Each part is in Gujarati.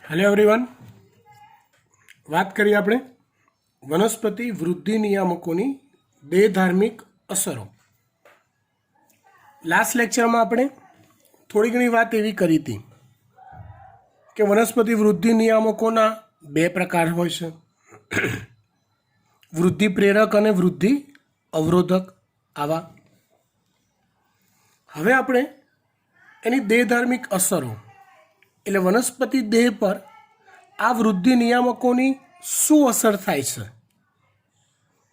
હેલો એવરીવન, વાત કરીએ આપણે વનસ્પતિ વૃદ્ધિ નિયામકોની દેહધાર્મિક અસરો. લાસ્ટ લેક્ચરમાં આપણે થોડી ઘણી વાત એવી કરી હતી કે વનસ્પતિ વૃદ્ધિ નિયામકોના બે પ્રકાર હોય છે, વૃદ્ધિ પ્રેરક અને વૃદ્ધિ અવરોધક. આવા હવે આપણે એની દેહધાર્મિક અસરો એટલે વનસ્પતિ દેહ પર આ વૃદ્ધિ નિયામકોની શું અસર થાય છે,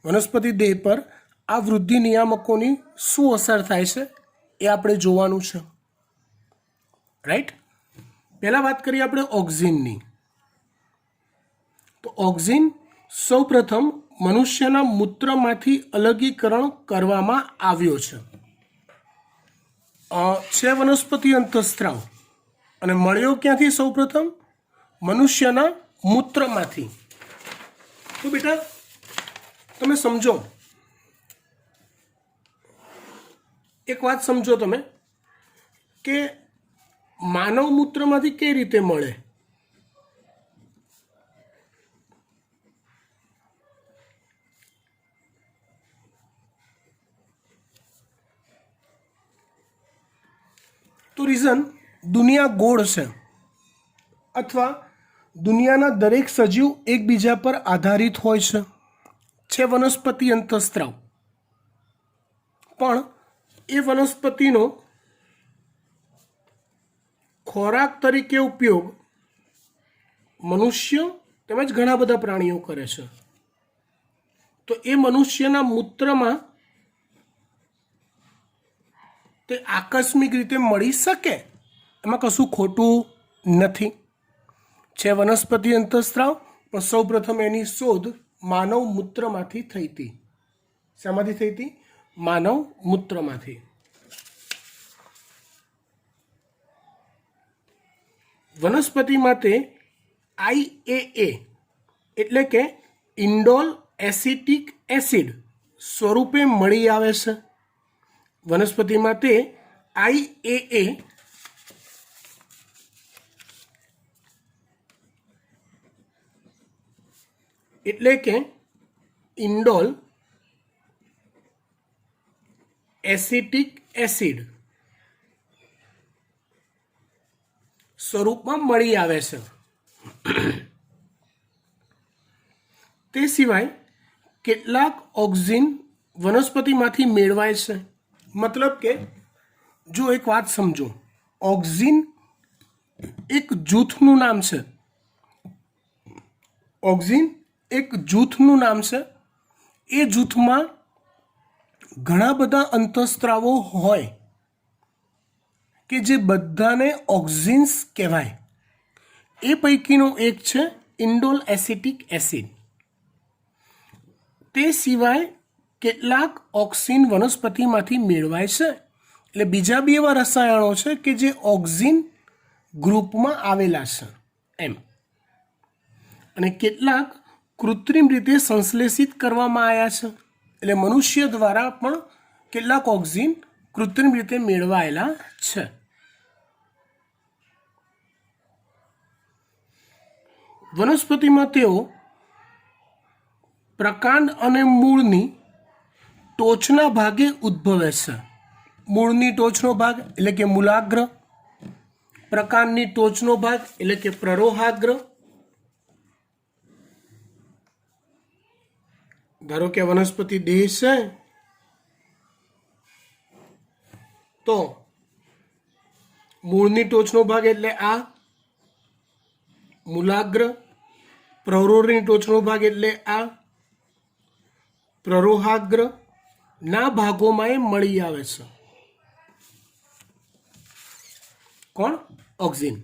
વનસ્પતિ દેહ પર આ વૃદ્ધિ નિયામકોની શું અસર થાય છે એ આપણે જોવાનું છે. રાઈટ. પહેલાં વાત કરીએ આપણે ઓક્સિનની. તો ઓક્સિન સૌપ્રથમ મનુષ્યના મૂત્રમાંથી અલગીકરણ કરવામાં આવ્યો છે વનસ્પતિ અંતઃસ્ત્રાવ, અને મળ્યો ક્યાંથી? સૌપ્રથમ મનુષ્યના મૂત્રમાંથી. તો બેટા તમે સમજો, એક વાત સમજો તમે કે માનવ મૂત્રમાંથી કઈ રીતે મળે. તો રીઝન દુનિયા ગોળ છે, અથવા દુનિયાના દરેક સજીવ એકબીજા પર આધારિત હોય છે વનસ્પતિ અંતઃસ્ત્રાવ. પણ એ વનસ્પતિનો ખોરાક તરીકે ઉપયોગ મનુષ્ય તેમજ ઘણા બધા પ્રાણીઓ કરે છે. તો એ મનુષ્યના મૂત્રમાં તે આકસ્મિક રીતે મળી શકે, એમાં કશું ખોટું નથી. છે વનસ્પતિ અંતઃસ્ત્રાવ, પણ સૌપ્રથમ એની શોધ માનવ મૂત્રમાંથી થઈ હતી. શામાંથી થઈ હતી? માનવ મૂત્રમાંથી. વનસ્પતિ માટે IAA એટલે કે ઇન્ડોલ એસિટિક એસિડ સ્વરૂપે મળી આવે છે. વનસ્પતિ માટે IAA એટલે કે ઇન્ડોલ એસિટિક એસિડ સ્વરૂપમાં મળી આવે છે. તે સિવાય કેટલાક ઓક્સિન વનસ્પતિમાંથી મેળવાય છે. મતલબ કે જો એક વાત સમજો, ઓક્સિન એક જૂથનું નામ છે. ઓક્સિન એક જૂથનું નામ છે. એ જૂથમાં ઘણા બધા અંતઃસ્ત્રાવો હોય કે જે બધાને ઓક્સિન્સ કહેવાય. એ પૈકીનો એક છે ઇન્ડોલ એસિટિક એસિડ. તે સિવાય કેટલાક ઓક્સિન વનસ્પતિમાંથી મેળવાય છે. એટલે બીજા બી એવા રસાયણો છે કે જે ઓક્સિન ગ્રુપમાં આવેલા છે એમ. અને કેટલાક કૃત્રિમ રીતે સંશ્લેષિત કરવામાં આવ્યા છે. એટલે મનુષ્ય દ્વારા પણ કેટલાક ઓક્સિન કૃત્રિમ રીતે મેળવાયેલા છે. વનસ્પતિમાં તેઓ પ્રકાંડ અને મૂળની ટોચના ભાગે ઉદ્ભવે છે. મૂળની ટોચનો ભાગ એટલે કે મૂલાગ્ર, પ્રકાંડની ટોચનો ભાગ એટલે કે પ્રરોહાગ્ર. ધારો કે વનસ્પતિ દેહ છે, તો મૂળની ટોચનો ભાગ એટલે આ મૂલાગ્ર, પ્રરોહની ટોચનો ભાગ એટલે આ પ્રરોહાગ્ર ના ભાગોમાં એ મળી આવે છે. કોણ? ઓક્સિન.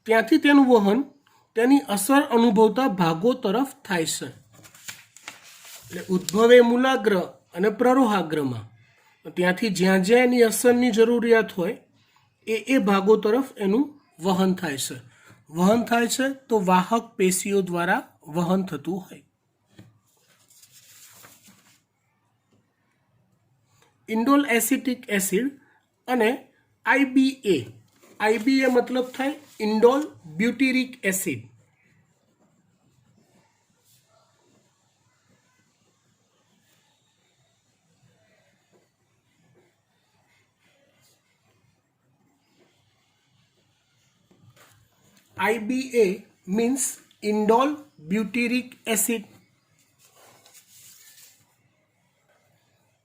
ત્યાંથી તેનું વહન તેની અસર અનુભવતા ભાગો તરફ થાય છે. એટલે ઉદ્ભવે મૂલાગ્ર અને પ્રરોહાગ્રમાં, ત્યાંથી જ્યાં જ્યાં એની અસરની જરૂરિયાત હોય એ ભાગો તરફ એનું વહન થાય છે. વહન થાય છે તો વાહક પેશીઓ દ્વારા વહન થતું હોય. ઇન્ડોલ એસિટિક એસિડ અને IBA IBA मतलब थाय indole butyric acid. IBA means indole butyric acid।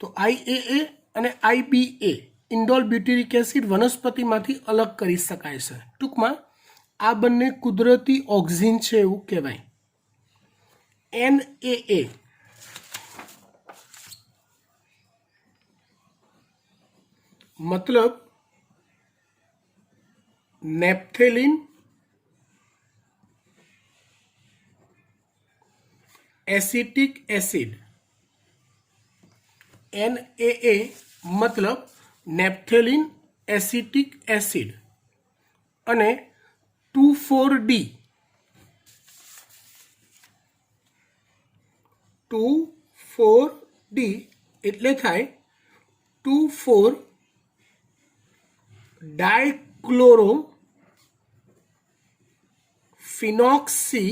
तो IAA અને IBA इंडोल ब्यूटेरिक एसिड वनस्पतिमांथी अलग करी शकाय छे। टूंकमां आ बंने कुदरती ऑक्सिन छे एवुं कहेवाय। NAA मतलब नेप्थेलिन एसिटिक एसिड। NAA मतलब नेप्थेलिन एसिटिक एसिड अने 2,4-D 2,4-D એટલે થાય 2,4-डाइक्लोरो phenoxy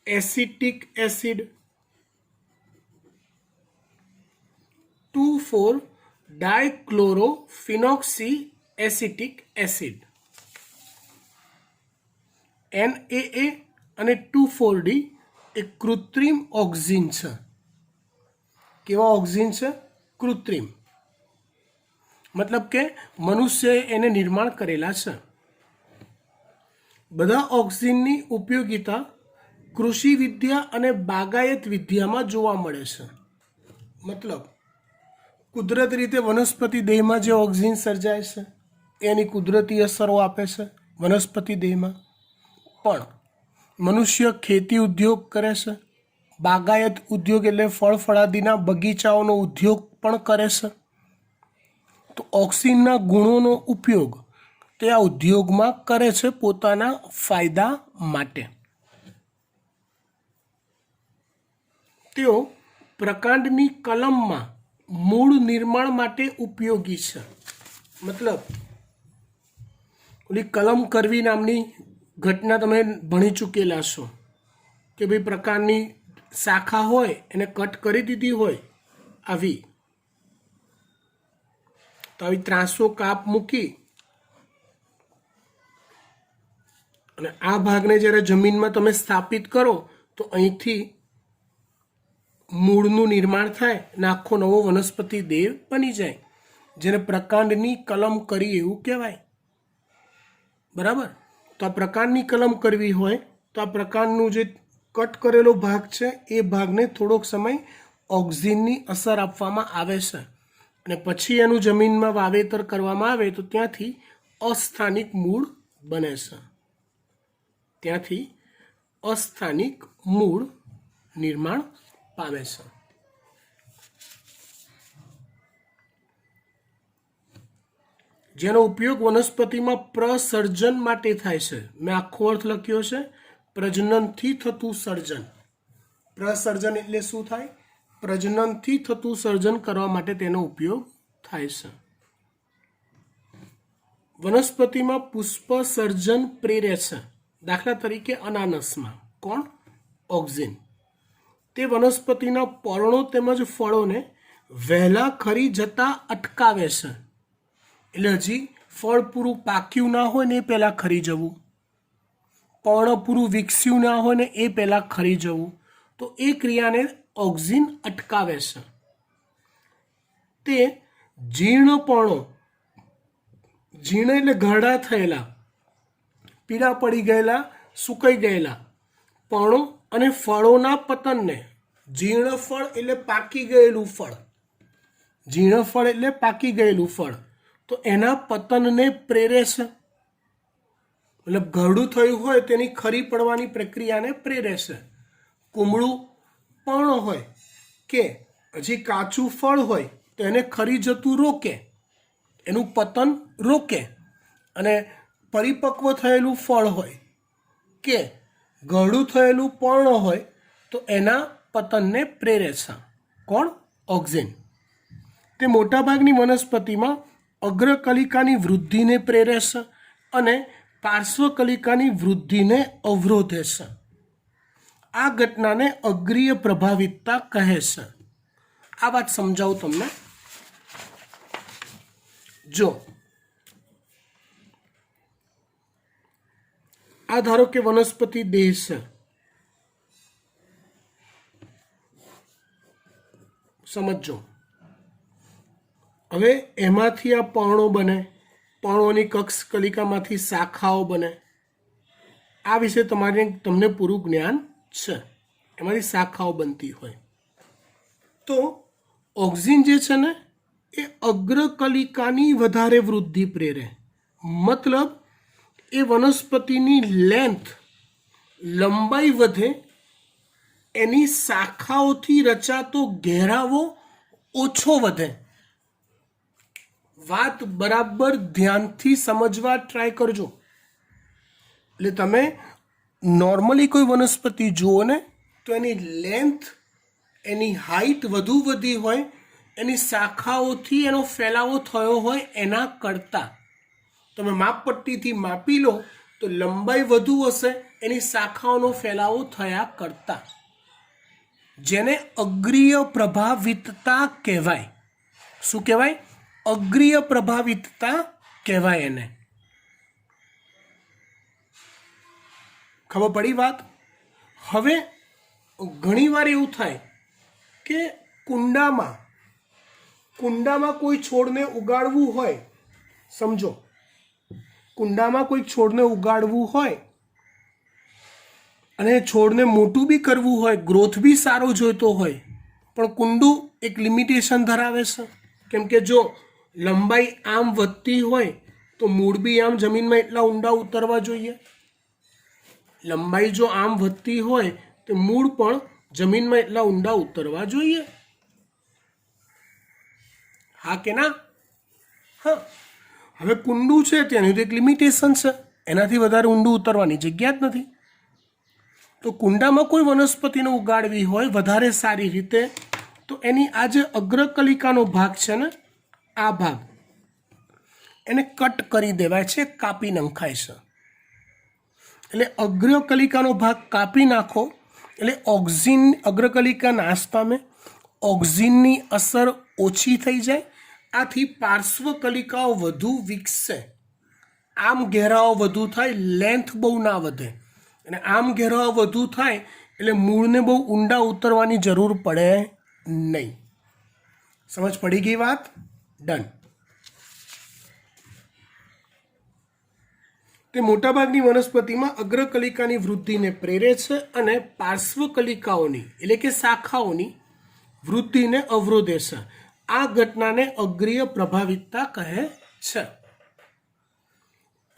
acetic acid. Two four dichlorophenoxy acetic acid. NAA અને 2,4-D એ કૃત્રિમ ઓક્સિન છે। કેવા ઓક્સિન છે? કૃત્રિમ मतलब કે મનુષ્યએ એને નિર્માણ કરેલા છે। બધા ઓક્સિનની ઉપયોગિતા કૃષિ વિદ્યા અને બાગાયત વિદ્યામાં જોવા મળે છે। मतलब કુદરત રીતે વનસ્પતિ દેહમાં જે ઓક્સિન સર્જાય છે એની કુદરતી અસરો આપે છે વનસ્પતિ દેહમાં। પણ મનુષ્ય ખેતી ઉદ્યોગ કરે છે, બાગાયત ઉદ્યોગ એટલે ફળ ફળાદીના બગીચાઓનો ઉદ્યોગ પણ કરે છે। તો ઓક્સિનના ગુણોનો ઉપયોગ તે આ ઉદ્યોગમાં કરે છે પોતાના ફાયદા માટે। તેઓ પ્રકાંડની કલમમાં મૂળ નિર્માણ માટે ઉપયોગી છે। मतलब ઓલી કલમ કરવી નામની ઘટના તમે ભણી ચૂકેલા છો કે ભાઈ પ્રકારની શાખા હોય એને કટ કરી દીધી હોય આવી, તો આવી ત્રાસો કાપ મૂકી અને આ ભાગને જ્યારે જમીનમાં તમે સ્થાપિત કરો તો અહીંથી મૂળનું નિર્માણ થાય અને આખો નવો વનસ્પતિ દેહ બની જાય, જેને પ્રકાંડની કલમ કરી એવું કહેવાય। બરાબર? તો આ પ્રકાંડની કલમ કરવી હોય તો આ પ્રકાંડનું જે કટ કરેલો ભાગ છે એ ભાગને થોડોક સમય ઓક્સિનની અસર આપવામાં આવે છે અને પછી એનું જમીનમાં વાવેતર કરવામાં આવે તો ત્યાંથી અસ્થાનિક મૂળ બને છે। ત્યાંથી અસ્થાનિક મૂળ નિર્માણ પામે છે। જેનો ઉપયોગ વનસ્પતિમાં પ્રસર્જન માટે થાય છે। મેં આખો અર્થ લખ્યો છે, પ્રજનનથી થતું સર્જન। પ્રસર્જન એટલે શું થાય? પ્રજનનથી થતું સર્જન કરવા માટે તેનો ઉપયોગ થાય છે। વનસ્પતિમાં પુષ્પ સર્જન પ્રેરે છે। દાખલા તરીકે અનાનસમાં કોણ? ઓક્સિન। તે વનસ્પતિના પર્ણો તેમજ ફળોને વહેલા ખરી જતા અટકાવે છે। એટલે હજી ફળ પૂરું પાક્યું ના હોય ને એ પહેલાં ખરી જવું, પર્ણ પૂરું વિકસ્યું ના હોય ને એ પહેલાં ખરી જવું, તો એ ક્રિયાને ઓક્સિન અટકાવે છે। તે જીર્ણ પર્ણો, જીર્ણ એટલે ઘરડા થયેલા, પીળા પડી ગયેલા, સુકાઈ ગયેલા પર્ણો અને ફળોના પતનને, જીર્ણ ફળ એટલે પાકી ગયેલું ફળ, જીર્ણ ફળ એટલે પાકી ગયેલું ફળ, તો એના પતનને પ્રેરે છે। मतलब ઘરડું થયું હોય તેની ખરી પડવાની પ્રક્રિયાને પ્રેરે છે। કુમળું પર્ણ હોય કે હજી કાચું ફળ હોય તો એને ખરી જતું રોકે, એનું પતન રોકે, અને પરિપક્વ થયેલું ફળ હોય કે ઘરડું થયેલું પર્ણ હોય તો એના પતનને પ્રેરે છે। કોણ? ઓક્સિન। તે મોટાભાગની વનસ્પતિમાં અગ્રકલિકાની વૃદ્ધિને પ્રેરે છે અને પાર્શ્વકલિકાની વૃદ્ધિને અવરોધે છે. આ ઘટનાને અગ્રીય પ્રભાવિતતા કહે છે. આ વાત સમજાવું તમને. જો આ ધારો કે વનસ્પતિ દેહ છે, સમજો. હવે એમાંથી આ પર્ણો બને, પર્ણોની કક્ષ કલિકામાંથી શાખાઓ બને. આ વિશે તમને પૂરું જ્ઞાન છે. એમાંથી શાખાઓ બનતી હોય તો ઓક્સિન જે છે ને એ અગ્રકલિકાની વધારે વૃદ્ધિ પ્રેરે. મતલબ એ વનસ્પતિની લંબાઈ વધે, એની શાખાઓથી રચાતો ઘેરાવો ઓછો વધે. વાત બરાબર ધ્યાનથી સમજવા ટ્રાય કરજો. એટલે તમે નોર્મલી કોઈ વનસ્પતિ જુઓ ને તો એની લેન્થ, એની હાઈટ વધુ વધી હોય, એની શાખાઓથી એનો ફેલાવો થયો હોય એના કરતાં તમે માપપટ્ટીથી માપી લો તો લંબાઈ વધુ હશે એની શાખાઓનો ફેલાવો થયા કરતાં, જેને અગ્રીય પ્રભાવિતતા કહેવાય. શું કહેવાય? અગ્રીય પ્રભાવિતતા કહેવાય એને. ખબર પડી વાત? હવે ઘણીવાર એવું થાય કે કુંડામાં કોઈ છોડને ઉગાડવું હોય, સમજો, કુંડામાં કોઈ છોડને ઉગાડવું હોય અને છોડને મોટું બી કરવું હોય, ગ્રોથ બી સારો જોઈતો હોય, પણ કુંડું એક લિમિટેશન ધરાવે છે. કેમ કે જો લંબાઈ આમ વધતી હોય તો મૂળ બી આમ જમીનમાં એટલા ઊંડા ઉતરવા જોઈએ. લંબાઈ જો આમ વધતી હોય તો મૂળ પણ જમીનમાં એટલા ઊંડા ઉતરવા જોઈએ. હા કે ના? હા. હવે કુંડું છે તેની તો એક લિમિટેશન છે, એનાથી વધારે ઊંડું ઉતરવાની જગ્યા જ નથી. તો કુંડામાં કોઈ વનસ્પતિને ઉગાડવી હોય વધારે સારી રીતે તો એની આ જે અગ્રકલિકાનો ભાગ છે ને, આ ભાગ એને કટ કરી દેવાય છે, કાપી નંખાય છે. એટલે અગ્રકલિકાનો ભાગ કાપી નાખો એટલે અગ્રકલિકા નાશ પામે, ઓક્સિનની અસર ઓછી થઈ જાય. આથી પાર્શ્વકલિકાઓ વધુ વિકસે. આમ ઘેરાવો વધુ થાય, લેન્થ બહુ ના વધે. અને આમ ઘેરાવો વધુ થાય એટલે મૂળને બહુ ઊંડા ઉતરવાની જરૂર પડે નહીં. સમજ પડી ગઈ વાત? ડન. તે મોટાભાગની વનસ્પતિમાં અગ્રકલિકાની વૃદ્ધિને પ્રેરે છે અને પાર્શ્વકલિકાઓની એટલે કે શાખાઓની વૃદ્ધિને અવરોધે છે. આ ઘટનાને અગ્રીય પ્રભાવિતતા કહે છે.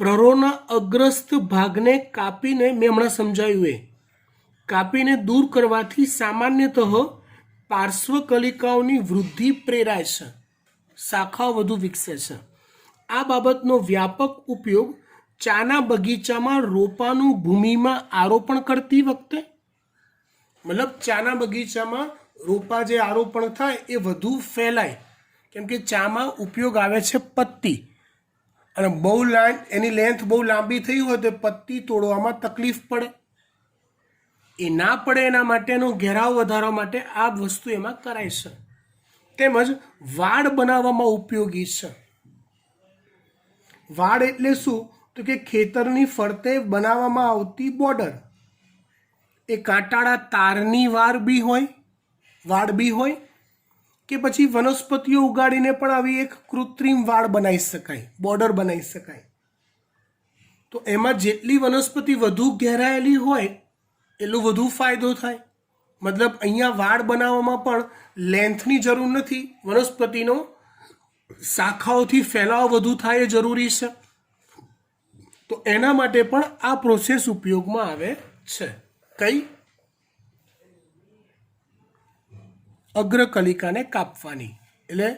પ્રરોના અગ્રસ્થ ભાગને કાપીને, મેં હમણાં સમજાવ્યું એ, કાપીને દૂર કરવાથી સામાન્યતઃ પાર્શ્વકલિકાઓની વૃદ્ધિ પ્રેરાય છે, શાખાઓ વધુ વિકસે છે. આ બાબતનો વ્યાપક ઉપયોગ ચાના બગીચામાં રોપાનું ભૂમિમાં આરોપણ કરતી વખતે, મતલબ ચાના બગીચામાં રોપા જે આરોપણ થાય એ વધુ ફેલાય. કેમ કે ચામાં ઉપયોગ આવે છે પત્તી, અને એની લેન્થ બહુ લાંબી થઈ હોય તો પત્તી તોડવામાં તકલીફ પડે. એ ના પડે એના માટેનો ઘેરાવ વધારવા માટે આ વસ્તુ એમાં કરાય છે. તેમજ વાડ બનાવવામાં ઉપયોગી છે. વાડ એટલે શું? તો કે ખેતરની ફરતે બનાવવામાં આવતી બોર્ડર. એ કાંટાળા તારની વાડ બી હોય કે પછી વનસ્પતિઓ ઉગાડીને પણ આવી એક કૃત્રિમ વાડ બનાવી શકાય, બોર્ડર બનાવી શકાય. તો એમાં જેટલી વનસ્પતિ વધુ ઘેરાયેલી હોય એટલું વધુ ફાયદો થાય. મતલબ અહીંયા વાડ બનાવવામાં પણ લેન્થની જરૂર નથી, વનસ્પતિનો શાખાઓથી ફેલાવો વધુ થાય એ જરૂરી છે. તો એના માટે પણ આ પ્રોસેસ ઉપયોગમાં આવે છે. કઈ? અગ્રકલિકાને કાપવાની. એટલે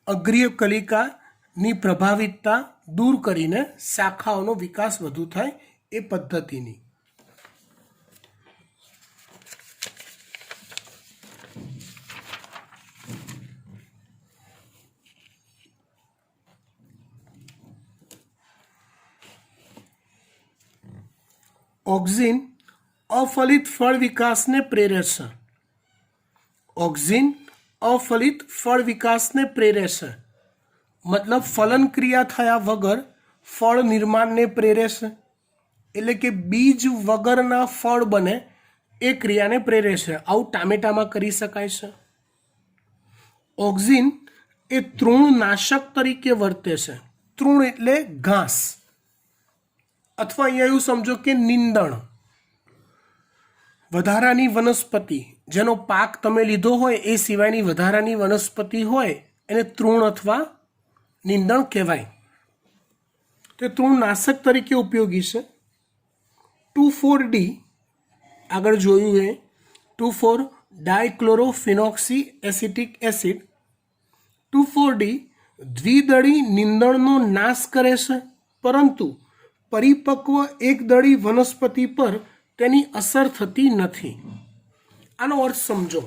અગ્રીય કલિકાની પ્રભાવિતતા દૂર કરીને શાખાઓનો વિકાસ વધુ થાય એ પદ્ધતિની. ઓક્ઝિન અફલિત ફળ વિકાસને પ્રેરે છે. ઓક્ઝિન અફલિત ફળ વિકાસને પ્રેરે છે, મતલબ ફલન ક્રિયા થયા વગર ફળ નિર્માણને પ્રેરે છે. એટલે કે બીજ વગરના ફળ બને એ ક્રિયાને પ્રેરે છે. આવું ટામેટામાં કરી શકાય છે. ઓક્ઝિન એ તૃણનાશક તરીકે વર્તે છે. તૃણ એટલે ઘાસ, અથવા અહીંયા એવું સમજો કે નીંદણ. વધારાની વનસ્પતિ જેનો પાક તમે લીધો હોય એ સિવાયની વધારાની વનસ્પતિ હોય એને તૃણ અથવા નીંદણ કહેવાય. તે તૃણનાશક તરીકે ઉપયોગી છે. 2,4-D આગળ જોયું એ 2,4-ડાયક્લોરોફિનોક્સી એસિટિક એસિડ. 2,4-D દ્વિદળી નીંદણનો નાશ કરે છે, પરંતુ પરિપક્વ એકદળી વનસ્પતિ પર તેની અસર થતી નથી. આનો અર્થ સમજો.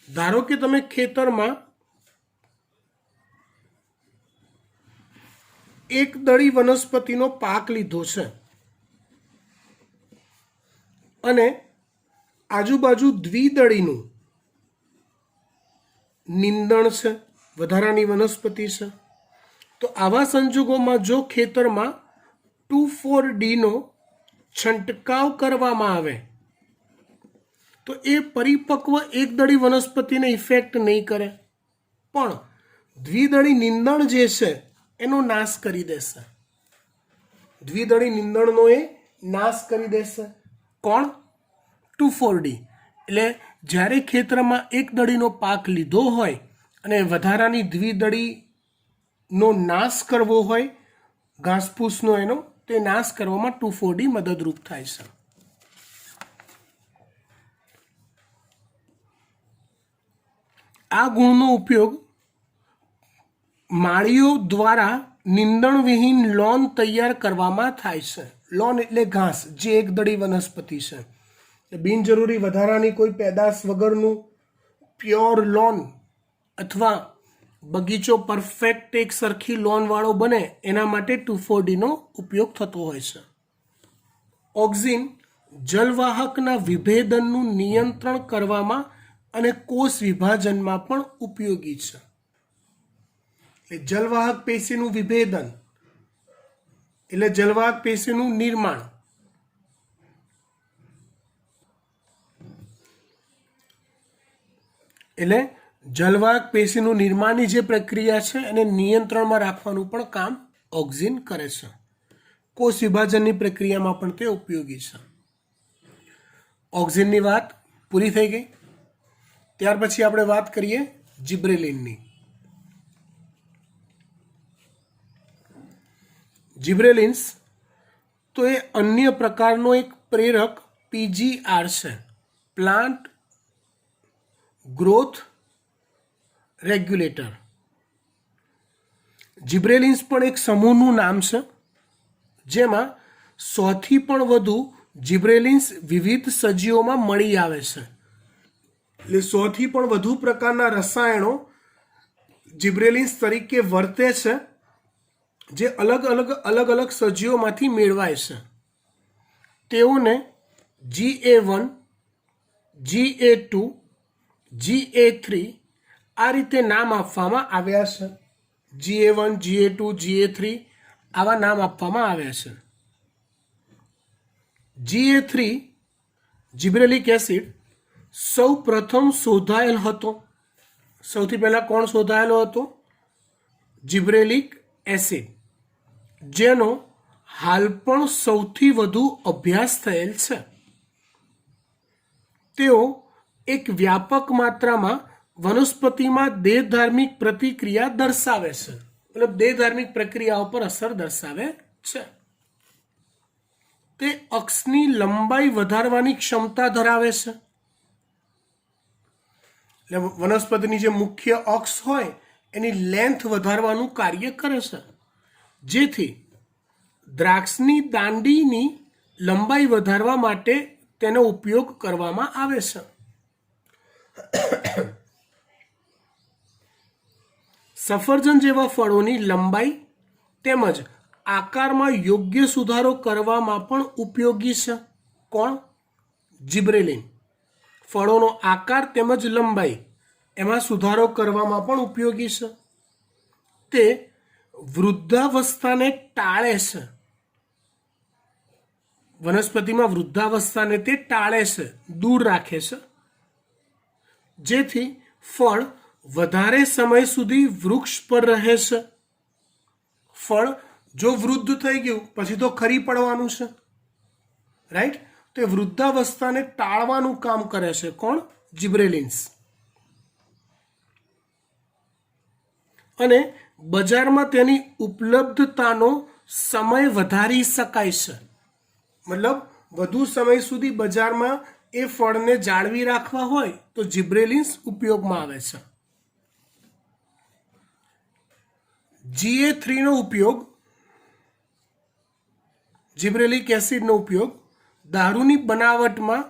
ધારો કે તમે ખેતરમાં એકદળી વનસ્પતિનો પાક લીધો છે અને આજુબાજુ દ્વિદળીનું નીંદણ છે, વધારાની વનસ્પતિ છે. તો આવા સંજોગોમાં જો ખેતરમાં 2,4-Dનો છંટકાવ કરવામાં આવે તો એ પરિપક્વ એકદળી વનસ્પતિને ઇફેક્ટ નહીં કરે, પણ દ્વિદળી નીંદણ જે છે એનો નાશ કરી દેશે. દ્વિદળી નીંદણનો એ નાશ કરી દેશે. કોણ? 2,4-D. એટલે જ્યારે ખેતરમાં એકદળીનો પાક લીધો હોય અને વધારાની દ્વિદળીનો નાશ કરવો હોય, ઘાસફૂસનો એનો, તે નાશ કરવામાં 2,4-D મદદરૂપ થાય છે. આ ગુણનો ઉપયોગ માળીઓ દ્વારા નીંદણવિહીન લોન તૈયાર કરવામાં થાય છે. લોન એટલે ઘાસ, જે એકદળી વનસ્પતિ છે. બિનજરૂરી વધારાની કોઈ પેદાશ વગરનું પ્યોર લોન અથવા બગીચો પરફેક્ટ એક સરખી લોનવાળો બને એના માટે 2,4-Dનો ઉપયોગ થતો હોય છે. ઓક્ઝિન જલવાહકના વિભેદનનું નિયંત્રણ કરવામાં અને કોષ વિભાજનમાં પણ ઉપયોગી છે. એટલે જલવાહક પેશીનું વિભેદન એટલે જલવાહક પેશીનું નિર્માણ. એટલે જલવાહક પેશીનું નિર્માણની જે પ્રક્રિયા છે એને નિયંત્રણમાં રાખવાનું પણ કામ ઓક્ઝિન કરે છે. કોષ વિભાજનની પ્રક્રિયામાં પણ તે ઉપયોગી છે. ઓક્ઝિનની વાત પૂરી થઈ ગઈ. ત્યાર પછી આપણે વાત કરીએ જિબ્રેલિનની. જિબ્રેલિન્સ તો એ અન્ય પ્રકારનો એક પ્રેરક PGR છે, પ્લાન્ટ ગ્રોથ રેગ્યુલેટર. જિબ્રેલિન્સ પણ એક સમૂહનું નામ છે જેમાં 100થી પણ વધુ જિબ્રેલિન્સ વિવિધ સજીવોમાં મળી આવે છે. એટલે 100થી પણ વધુ પ્રકારના રસાયણો જિબ્રેલિન્સ તરીકે વર્તે છે, જે અલગ અલગ સજીવોમાંથી મેળવાય છે. તેઓને GA1, GA2, GA3 આ રીતે નામ આપવામાં આવ્યા છે. GA1, GA2, GA3 આવા નામ આપવામાં આવ્યા છે. GA3 જિબ્રેલિક એસિડ સૌ પ્રથમ શોધાયેલ હતો. સૌથી પહેલા કોણ શોધાયેલો હતો? જિબ્રેલિક એસિડ, જેનો હાલ પણ સૌથી વધુ અભ્યાસ થયેલ છે. તેઓ એક વ્યાપક માત્રામાં વનસ્પતિમાં દેહધાર્મિક પ્રતિક્રિયા દર્શાવે છે, મતલબ દેહધાર્મિક પ્રક્રિયાઓ પર અસર દર્શાવે છે. તે અક્ષની લંબાઈ વધારવાની ક્ષમતા ધરાવે છે. એટલે વનસ્પતિની જે મુખ્ય અક્ષ હોય એની લેન્થ વધારવાનું કાર્ય કરે છે, જેથી દ્રાક્ષની દાંડીની લંબાઈ વધારવા માટે તેનો ઉપયોગ કરવામાં આવે છે. સફરજન જેવા ફળોની લંબાઈ તેમજ આકારમાં યોગ્ય સુધારો કરવામાં પણ ઉપયોગી છે. કોણ? જિબ્રેલિન. ફળોનો આકાર તેમજ લંબાઈ એમાં સુધારો કરવામાં પણ ઉપયોગી છે. તે વૃદ્ધાવસ્થાને ટાળે છે. વનસ્પતિમાં વૃદ્ધાવસ્થાને તે ટાળે છે, દૂર રાખે છે, જેથી ફળ વધારે સમય સુધી વૃક્ષ પર રહે છે. ફળ જો વૃદ્ધ થઈ ગયું પછી તો ખરી પડવાનું છે, રાઈટ? તે વૃદ્ધાવસ્થાને ટાળવાનું કામ કરે છે. કોણ? જિબ્રેલિન્સ. અને બજારમાં તેની ઉપલબ્ધતાનો સમય વધારી શકાય છે. મતલબ વધુ સમય સુધી બજારમાં એ ફળને જાળવી રાખવા હોય તો જિબ્રેલિન્સ ઉપયોગમાં આવે છે. GA3 નો ઉપયોગ, જિબ્રેલિક એસિડનો ઉપયોગ દારૂની બનાવટમાં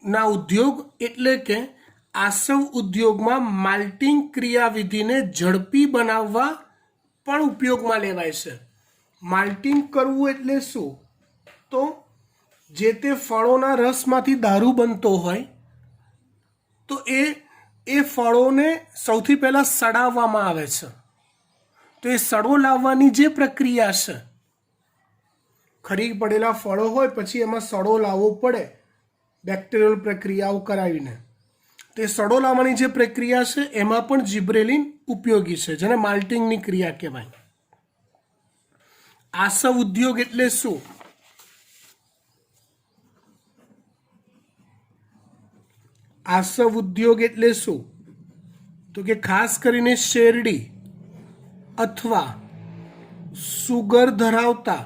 ના ઉદ્યોગ એટલે કે આસવ ઉદ્યોગમાં માલ્ટિંગ ક્રિયાવિધિને ઝડપી બનાવવા પણ ઉપયોગમાં લેવાય છે. માલ્ટિંગ કરવું એટલે શું? તો જે તે ફળોના રસમાંથી દારૂ બનતો હોય તો એ ફળોને સૌથી પહેલાં સડાવવામાં આવે છે. તો એ સડો લાવવાની જે પ્રક્રિયા છે, ખરી પડેલા ફળો હોય પછી એમાં સડો લાવવો પડે બેક્ટેરિયલ પ્રક્રિયાઓ કરાવીને. તે સડો લાવવાની જે પ્રક્રિયા છે એમાં પણ જિબ્રેલિન ઉપયોગી છે, જેને માલ્ટિંગની ક્રિયા કહેવાય. આસવ ઉદ્યોગ એટલે શું? આસવ ઉદ્યોગ એટલે શું? તો કે ખાસ કરીને શેરડી અથવા સુગર ધરાવતા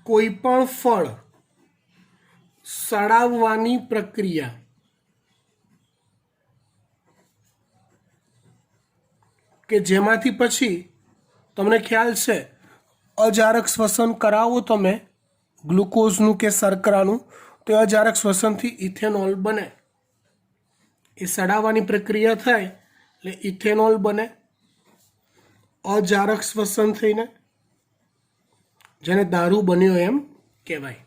કોઈ પણ ફળ સડાવવાની પ્રક્રિયા. કે જેમાંથી પછી તમને ખ્યાલ છે અજારક શ્વસન કરાવો તમે ગ્લુકોઝનું કે શર્કરાનું, તો અજારક શ્વસનથી ઇથેનોલ બને. એ સડાવવાની પ્રક્રિયા થાય એટલે ઇથેનોલ બને અજારક શ્વસન થઈને, જેને દારૂ બન્યો એમ કહેવાય.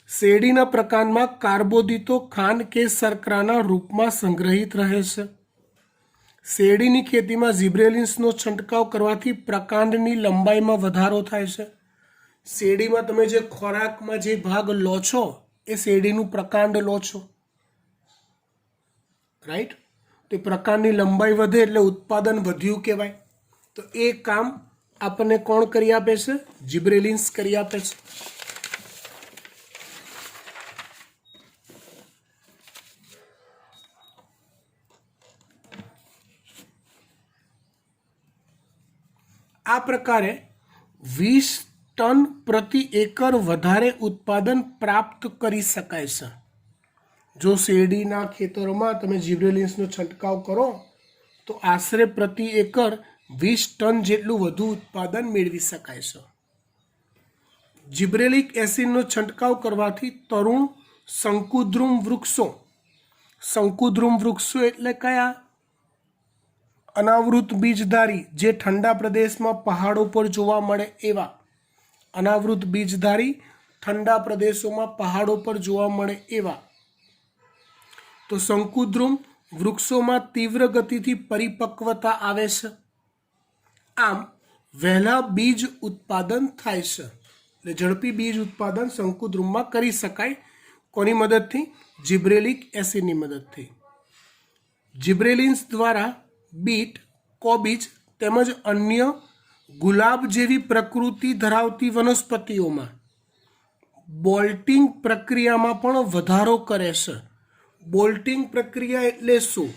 શેરડીના પ્રકાંડમાં કાર્બોદિતો ખાંડ કે શર્કરાના રૂપમાં સંગ્રહિત રહે છે. શેરડીની ખેતીમાં જિબ્રેલિન્સનો છંટકાવ કરવાથી પ્રકાંડની લંબાઈમાં વધારો થાય છે. શેરડીમાં તમે જે ખોરાકમાં જે ભાગ લો છો એ શેરડીનું પ્રકાંડ લો છો, રાઈટ? તે પ્રકાંડની લંબાઈ વધે એટલે ઉત્પાદન વધ્યું કહેવાય. તો એ કામ આપણને કોણ કરી આપે છે? જિબ્રેલિન્સ કરી આપે છે. આ પ્રકારે 20 ટન પ્રતિ એકર વધારે ઉત્પાદન પ્રાપ્ત કરી શકાય છે. જો શેરડીના ખેતરોમાં તમે જિબ્રેલિન્સનો છંટકાવ કરો તો આશરે પ્રતિ એકર 20 ટન જેટલું વધુ ઉત્પાદન મેળવી શકાય છે. જિબ્રેલિક એસિડનો છંટકાવ કરવાથી તરુણ શંકુદ્રુમ વૃક્ષો, શંકુદ્રુમ વૃક્ષો એટલે કયા? અનાવૃત બીજધારી, જે ઠંડા પ્રદેશમાં પહાડો પર જોવા મળે એવા. અનાવૃત બીજધારી ઠંડા પ્રદેશોમાં પહાડો પર જોવા મળે એવા. તો શંકુદ્રુમ વૃક્ષોમાં તીવ્ર ગતિથી પરિપક્વતા આવે છે. આમ વહેલા બીજ ઉત્પાદન થાય છે. એટલે ઝડપી બીજ ઉત્પાદન શંકુદ્રુમમાં કરી શકાય. કોની મદદથી? જિબ્રેલિક એસિડની મદદથી. જિબ્રેલિન્સ દ્વારા બીટ, કોબીજ તેમજ અન્ય ગુલાબ જેવી પ્રકૃતિ ધરાવતી વનસ્પતિઓમાં બોલ્ટિંગ પ્રક્રિયામાં પણ વધારો કરે છે. બોલ્ટિંગ પ્રક્રિયા એટલે શું?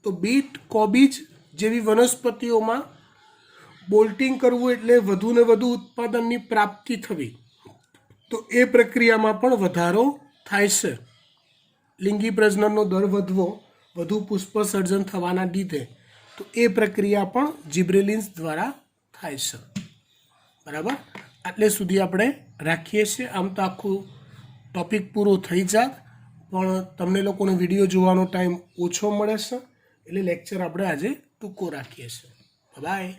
તો બીટ, કોબીજ જેવી વનસ્પતિઓમાં બોલ્ટિંગ કરવું એટલે વધુ ને વધુ ઉત્પાદનની પ્રાપ્તિ થવી. તો એ પ્રક્રિયામાં પણ વધારો થાય છે. લિંગી પ્રજનનનો દર વધવો, વધુ પુષ્પ સર્જન થવાના લીધે, તો એ પ્રક્રિયા પણ જિબ્રેલિન્સ દ્વારા થાય છે. બરાબર? આટલે સુધી આપણે રાખીએ છીએ. આમ તો આખું ટૉપિક પૂરો થઈ જાત, પણ તમને લોકોને વિડીયો જોવાનો ટાઈમ ઓછો મળે છે, એટલે લેક્ચર આપણે આજે ટૂંકો રાખીએ છીએ. બાય.